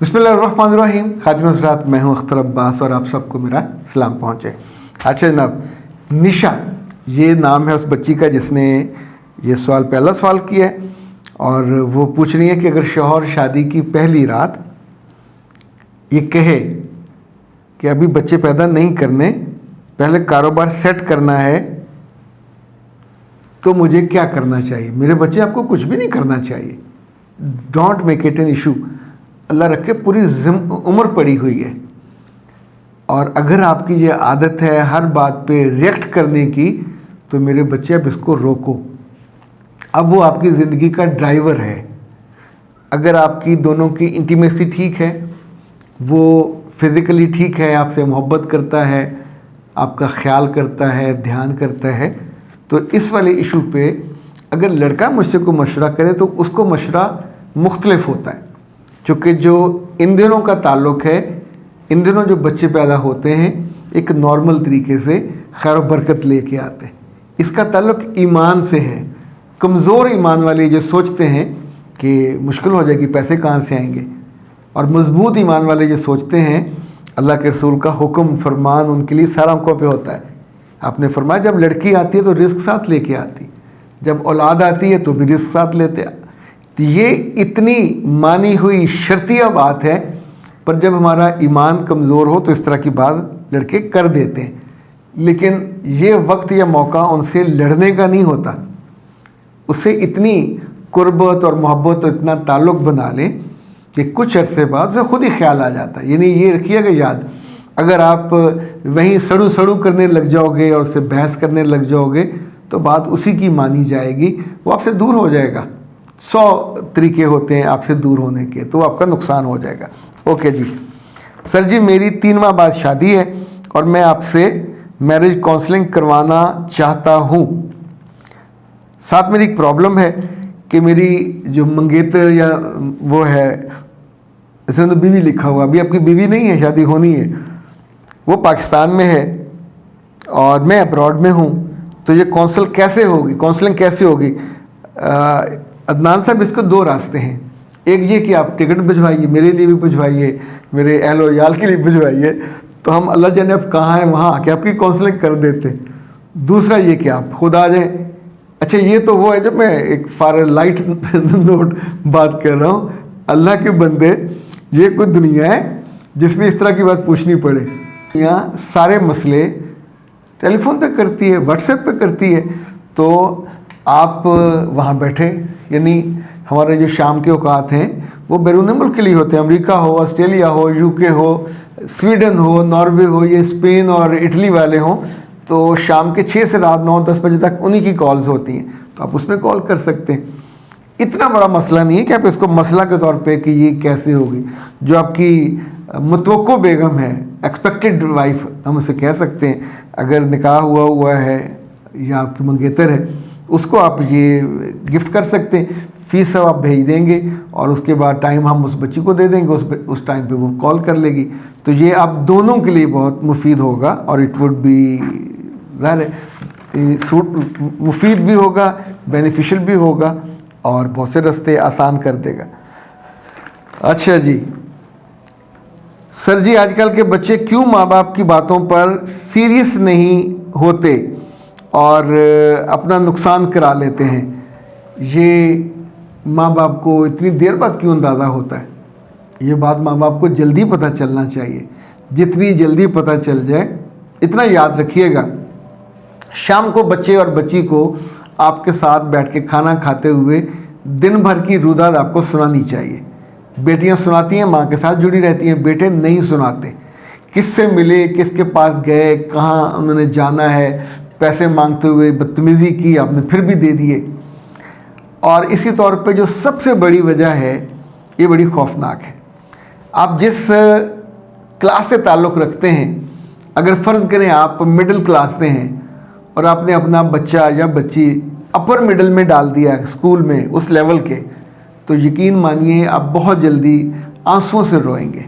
बिस्मिल्लाहिर्रहमानिर्रहीम। खातिमा सलात, मैं हूँ अख्तर अब्बास और आप सबको मेरा सलाम पहुँचे। अच्छा जनाब, निशा ये नाम है उस बच्ची का जिसने ये सवाल पहला सवाल किया है और वो पूछ रही है कि अगर शौहर शादी की पहली रात ये कहे कि अभी बच्चे पैदा नहीं करने, पहले कारोबार सेट करना है, तो मुझे क्या करना चाहिए? मेरे बच्चे, आपको कुछ भी नहीं करना चाहिए। Don't make it an issue. Allah रखे, पूरी उम्र पड़ी हुई है और अगर आपकी ये आदत है हर बात पे रिएक्ट करने की, तो मेरे बच्चे अब इसको रोको। अब वो आपकी ज़िंदगी का ड्राइवर है। अगर आपकी दोनों की इंटीमेसी ठीक है, वो फिज़िकली ठीक है, आपसे मोहब्बत करता है, आपका ख्याल करता है, ध्यान करता है, तो इस वाले इशू पे अगर लड़का मुझसे को मशवरा करे तो उसको मशवरा मुख्तलिफ होता है। चूँकि जो इन दिनों का ताल्लुक़ है, इन दिनों जो बच्चे पैदा होते हैं एक नॉर्मल तरीके से खैर व बरकत लेके आते हैं। इसका ताल्लुक़ ईमान से है। कमज़ोर ईमान वाले जो सोचते हैं कि मुश्किल हो जाएगी, पैसे कहाँ से आएंगे, और मज़बूत ईमान वाले जो सोचते हैं अल्लाह के रसूल का हुक्म फरमान उनके लिए सारा आंखों पे होता है। आपने फरमाया जब लड़की आती है तो रिस्क साथ लेके आती, जब औलाद आती है तो भी रिस्क साथ लेते। तो ये इतनी मानी हुई शर्तिया बात है, पर जब हमारा ईमान कमज़ोर हो तो इस तरह की बात लड़के कर देते हैं। लेकिन ये वक्त या मौका उनसे लड़ने का नहीं होता, उससे इतनी कुर्बत और मोहब्बत और इतना ताल्लुक़ बना लें कि कुछ अरसे बाद उसे खुद ही ख्याल आ जाता है। यानी ये रखिएगा याद, अगर आप वहीं सड़ू सड़ू करने लग जाओगे और उससे बहस करने लग जाओगे तो बात उसी की मानी जाएगी, वो आपसे दूर हो जाएगा। 100 तरीके होते हैं आपसे दूर होने के, तो आपका नुकसान हो जाएगा। ओके जी, सर जी मेरी 3 माह बाद शादी है और मैं आपसे मैरिज काउंसलिंग करवाना चाहता हूँ। साथ मेरी एक प्रॉब्लम है कि मेरी जो मंगेतर या वो है, इसमें तो बीवी लिखा हुआ, अभी आपकी बीवी नहीं है, शादी होनी है, वो पाकिस्तान में है और मैं अब्रॉड में हूँ, तो ये काउंसलिंग कैसे होगी? अदनान साहब, इसको 2 रास्ते हैं। एक ये कि आप टिकट भिजवाइए, मेरे लिए भी भिजवाइए, मेरे अहल और याल के लिए भिजवाइए, तो हम अल्लाह जाने अब कहाँ हैं वहाँ आके आपकी काउंसलिंग कर देते। दूसरा ये कि आप खुद आ जाएँ। अच्छा, ये तो वो है जब मैं एक फार लाइट नोट बात कर रहा हूँ। अल्लाह के बंदे, ये कोई दुनिया है जिसमें इस तरह की बात पूछनी पड़े। यहाँ सारे मसले टेलीफोन पे करती है, व्हाट्सएप पे करती है, तो आप वहाँ बैठे, यानी हमारे जो शाम के औकात हैं वो बैरून मुल्क के लिए होते हैं। अमेरिका हो, ऑस्ट्रेलिया हो, यूके हो, स्वीडन हो, नॉर्वे हो, ये स्पेन और इटली वाले हों, तो शाम के 6 से रात 9-10 बजे तक उन्हीं की कॉल्स होती हैं, तो आप उसमें कॉल कर सकते हैं। इतना बड़ा मसला नहीं है कि आप इसको मसला के तौर पे कि ये कैसे होगी। जो आपकी मुतवक्को बेगम है, एक्सपेक्टेड वाइफ हम उसे कह सकते हैं, अगर निकाह हुआ है या आपकी मंगेतर है, उसको आप ये गिफ्ट कर सकते हैं। फ़ीस सब आप भेज देंगे और उसके बाद टाइम हम उस बच्ची को दे देंगे, उस टाइम पे वो कॉल कर लेगी। तो ये आप दोनों के लिए बहुत मुफीद होगा और इट वुड बी मुफीद भी होगा, बेनिफिशियल भी होगा और बहुत से रास्ते आसान कर देगा। अच्छा जी, सर जी आजकल के बच्चे क्यों माँ बाप की बातों पर सीरियस नहीं होते और अपना नुकसान करा लेते हैं? ये माँ बाप को इतनी देर बाद क्यों अंदाज़ा होता है? ये बात माँ बाप को जल्दी पता चलना चाहिए। जितनी जल्दी पता चल जाए, इतना याद रखिएगा, शाम को बच्चे और बच्ची को आपके साथ बैठ के खाना खाते हुए दिन भर की रुदाद आपको सुनानी चाहिए। बेटियां सुनाती हैं, माँ के साथ जुड़ी रहती हैं, बेटे नहीं सुनाते। किससे मिले, किसके पास गए, कहाँ उन्होंने जाना है, पैसे मांगते हुए बदतमीज़ी की, आपने फिर भी दे दिए। और इसी तौर पे जो सबसे बड़ी वजह है, ये बड़ी खौफनाक है। आप जिस क्लास से ताल्लुक़ रखते हैं, अगर फ़र्ज़ करें आप मिडिल क्लास से हैं और आपने अपना बच्चा या बच्ची अपर मिडिल में डाल दिया स्कूल में उस लेवल के, तो यकीन मानिए आप बहुत जल्दी आंसुओं से रोएंगे।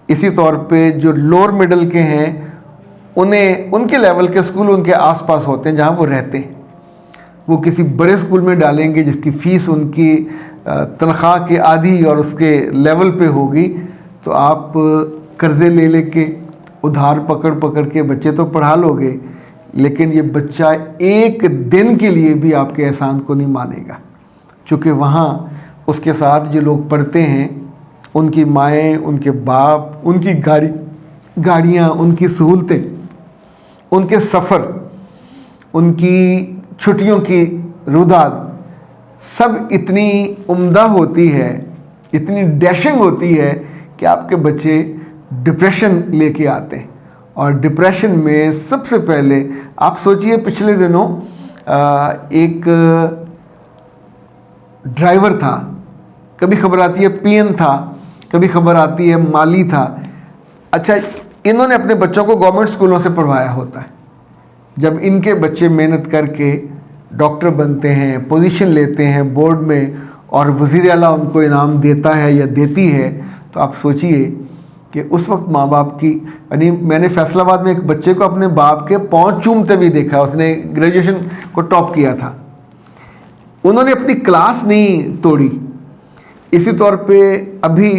इसी तौर पे जो लोअर मिडिल के हैं, उन्हें उनके लेवल के स्कूल उनके आसपास होते हैं जहाँ वो रहते हैं। वो किसी बड़े स्कूल में डालेंगे जिसकी फ़ीस उनकी तनख्वाह के आदी और उसके लेवल पे होगी तो आप कर्ज़े ले लेके उधार पकड़ पकड़ के बच्चे तो पढ़ा लोगे, लेकिन ये बच्चा एक दिन के लिए भी आपके एहसान को नहीं मानेगा, क्योंकि वहाँ उसके साथ जो लोग पढ़ते हैं उनकी माएँ, उनके बाप, उनकी गाड़ियाँ, उनकी सहूलतें, उनके सफ़र, उनकी छुट्टियों की रुदाद सब इतनी उम्दा होती है, इतनी डैशिंग होती है कि आपके बच्चे डिप्रेशन लेके आते हैं। और डिप्रेशन में सबसे पहले आप सोचिए, पिछले दिनों एक ड्राइवर था, कभी खबर आती है पीएन था, कभी खबर आती है माली था। अच्छा, इन्होंने अपने बच्चों को गवर्नमेंट स्कूलों से पढ़वाया होता है। जब इनके बच्चे मेहनत करके डॉक्टर बनते हैं, पोजीशन लेते हैं बोर्ड में, और वज़ीर आला उनको इनाम देता है या देती है, तो आप सोचिए कि उस वक्त माँ बाप की, यानी मैंने फैसलाबाद में एक बच्चे को अपने बाप के पाँव चूमते भी देखा, उसने ग्रेजुएशन को टॉप किया था। उन्होंने अपनी क्लास नहीं तोड़ी। इसी तौर पे अभी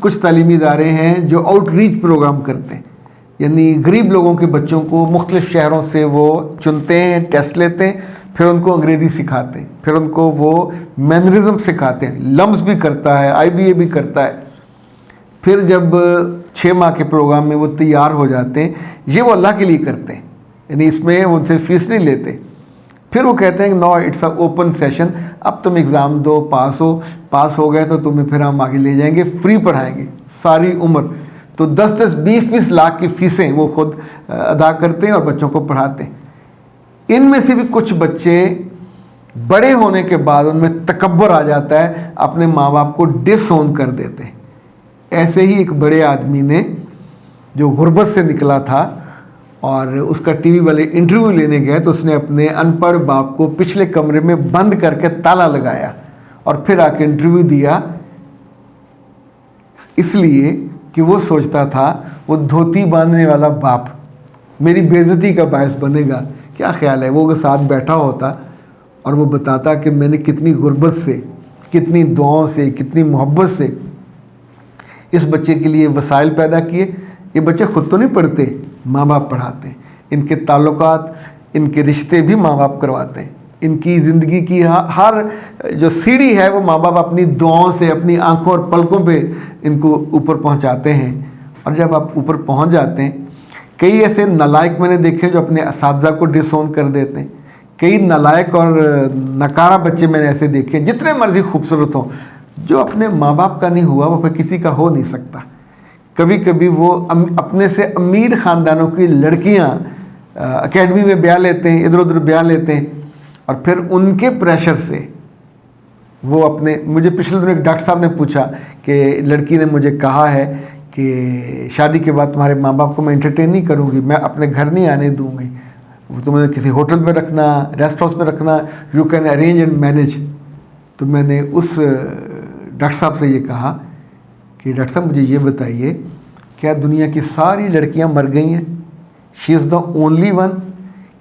कुछ तालीमी इदारे हैं जो आउटरीच प्रोग्राम करते हैं, यानी गरीब लोगों के बच्चों को मुख्तलिफ़ शहरों से वो चुनते हैं, टेस्ट लेते हैं, फिर उनको अंग्रेज़ी सिखाते हैं, फिर उनको वो मैनरिज्म सिखाते हैं, लम्स भी करता है, IBA भी करता है। फिर जब 6 माह के प्रोग्राम में वो तैयार हो जाते हैं, ये वो अल्लाह के लिए करते हैं, यानी इसमें वो उनसे फ़ीस नहीं लेते। फिर वो कहते हैं no it's a open session, अब तुम एग्ज़ाम दो, पास हो गए तो तुम्हें फिर हम आगे ले जाएंगे, फ्री पढ़ाएंगे सारी उम्र। तो 10-10, 20-20 लाख की फ़ीसें वो खुद अदा करते हैं और बच्चों को पढ़ाते हैं। इनमें से भी कुछ बच्चे बड़े होने के बाद उनमें तकब्बुर आ जाता है, अपने माँ बाप को डिसओन कर देते हैं। ऐसे ही एक बड़े आदमी ने जो गुर्बत से निकला था और उसका टीवी वाले इंटरव्यू लेने गए, तो उसने अपने अनपढ़ बाप को पिछले कमरे में बंद करके ताला लगाया और फिर आके इंटरव्यू दिया, इसलिए कि वो सोचता था वो धोती बांधने वाला बाप मेरी बेइज्जती का बायस बनेगा। क्या ख्याल है, वो उसके साथ बैठा होता और वो बताता कि मैंने कितनी गुर्बत से, कितनी दुआओं से, कितनी मोहब्बत से इस बच्चे के लिए वसाइल पैदा किए। ये बच्चे खुद तो नहीं पढ़ते, माँ बाप पढ़ाते हैं। इनके ताल्लुकात, इनके रिश्ते भी माँ बाप करवाते हैं। इनकी ज़िंदगी की हर जो सीढ़ी है वो माँ बाप अपनी दुआओं से, अपनी आंखों और पलकों पे इनको ऊपर पहुँचाते हैं। और जब आप ऊपर पहुँच जाते हैं, कई ऐसे नालायक मैंने देखे जो अपने असातिज़ा को डिसओन कर देते हैं। कई नालायक और नकारा बच्चे मैंने ऐसे देखे, जितने मर्जी खूबसूरत हों, जो अपने माँ बाप का नहीं हुआ वो फिर किसी का हो नहीं सकता। कभी कभी वो अपने से अमीर ख़ानदानों की लड़कियाँ एकेडमी में ब्याह लेते हैं, इधर उधर ब्याह लेते हैं, और फिर उनके प्रेशर से वो अपने, मुझे पिछले दिनों एक डॉक्टर साहब ने पूछा कि लड़की ने मुझे कहा है कि शादी के बाद तुम्हारे माँ बाप को मैं एंटरटेन नहीं करूँगी, मैं अपने घर नहीं आने दूँगी, तुम्हें किसी होटल में रखना, रेस्ट हाउस में रखना, you can arrange and manage. तो मैंने उस डॉक्टर साहब से ये कहा कि डॉक्टर साहब मुझे ये बताइए, क्या दुनिया की सारी लड़कियां मर गई हैं? She is the only one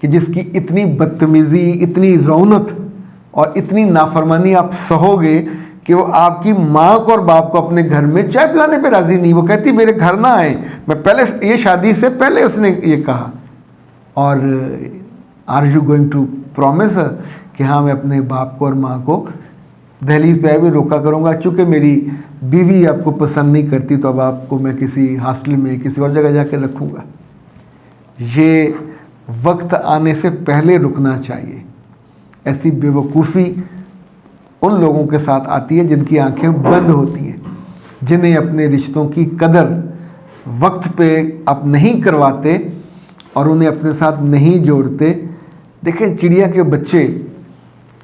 कि जिसकी इतनी बदतमीज़ी, इतनी रौनत और इतनी नाफरमानी आप सहोगे कि वो आपकी माँ को और बाप को अपने घर में चाय पिलाने पे राज़ी नहीं। वो कहती मेरे घर ना आए, मैं पहले, ये शादी से पहले उसने ये कहा। और are you going to promise कि हाँ मैं अपने बाप को और माँ को दहलीज पे भी रोका करूँगा, चूँकि मेरी बीवी आपको पसंद नहीं करती तो अब आपको मैं किसी हॉस्टल में, किसी और जगह जाकर रखूँगा। ये वक्त आने से पहले रुकना चाहिए। ऐसी बेवकूफ़ी उन लोगों के साथ आती है जिनकी आंखें बंद होती हैं, जिन्हें अपने रिश्तों की कदर वक्त पे आप नहीं करवाते और उन्हें अपने साथ नहीं जोड़ते। देखें, चिड़िया के बच्चे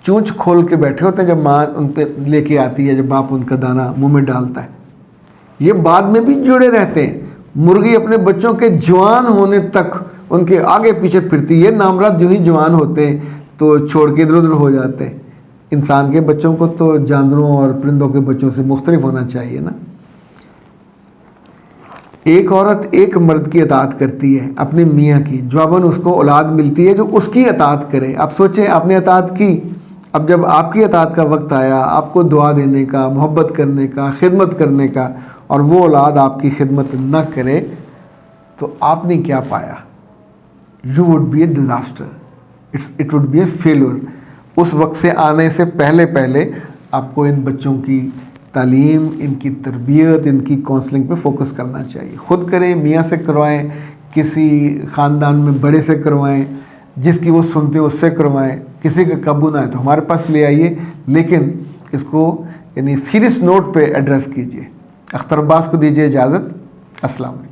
चूंच खोल के बैठे होते हैं जब माँ उन पे लेके आती है, जब बाप उनका दाना मुंह में डालता है। ये बाद में भी जुड़े रहते हैं। मुर्गी अपने बच्चों के जवान होने तक उनके आगे पीछे फिरती है। नामराद जो ही जवान होते हैं तो छोड़ के इधर उधर हो जाते हैं। इंसान के बच्चों को तो जानवरों और परिंदों के बच्चों से मुख्तलिफ होना चाहिए ना। एक औरत एक मर्द की अतात करती है, अपने मियाँ की, जवाबन उसको औलाद मिलती है जो उसकी अतात करे। आप सोचें, आपने अतात की, अब जब आपकी अताअत का वक्त आया, आपको दुआ देने का, मोहब्बत करने का, खिदमत करने का, और वो औलाद आपकी खिदमत न करे, तो आपने क्या पाया? You would be A disaster, it would be A failure. उस वक्त से आने से पहले पहले आपको इन बच्चों की तालीम, इनकी तरबियत, इनकी काउंसलिंग पे फोकस करना चाहिए। ख़ुद करें, मियाँ से करवाएं, किसी ख़ानदान में बड़े से करवाएं, जिसकी वो सुनते हैं उससे करवाएं। किसी का काबू ना आए तो हमारे पास ले आइए, लेकिन इसको यानी सीरियस नोट पे एड्रेस कीजिए। अख्तर अब्बास को दीजिए इजाज़त। अस्सलाम वालेकुम।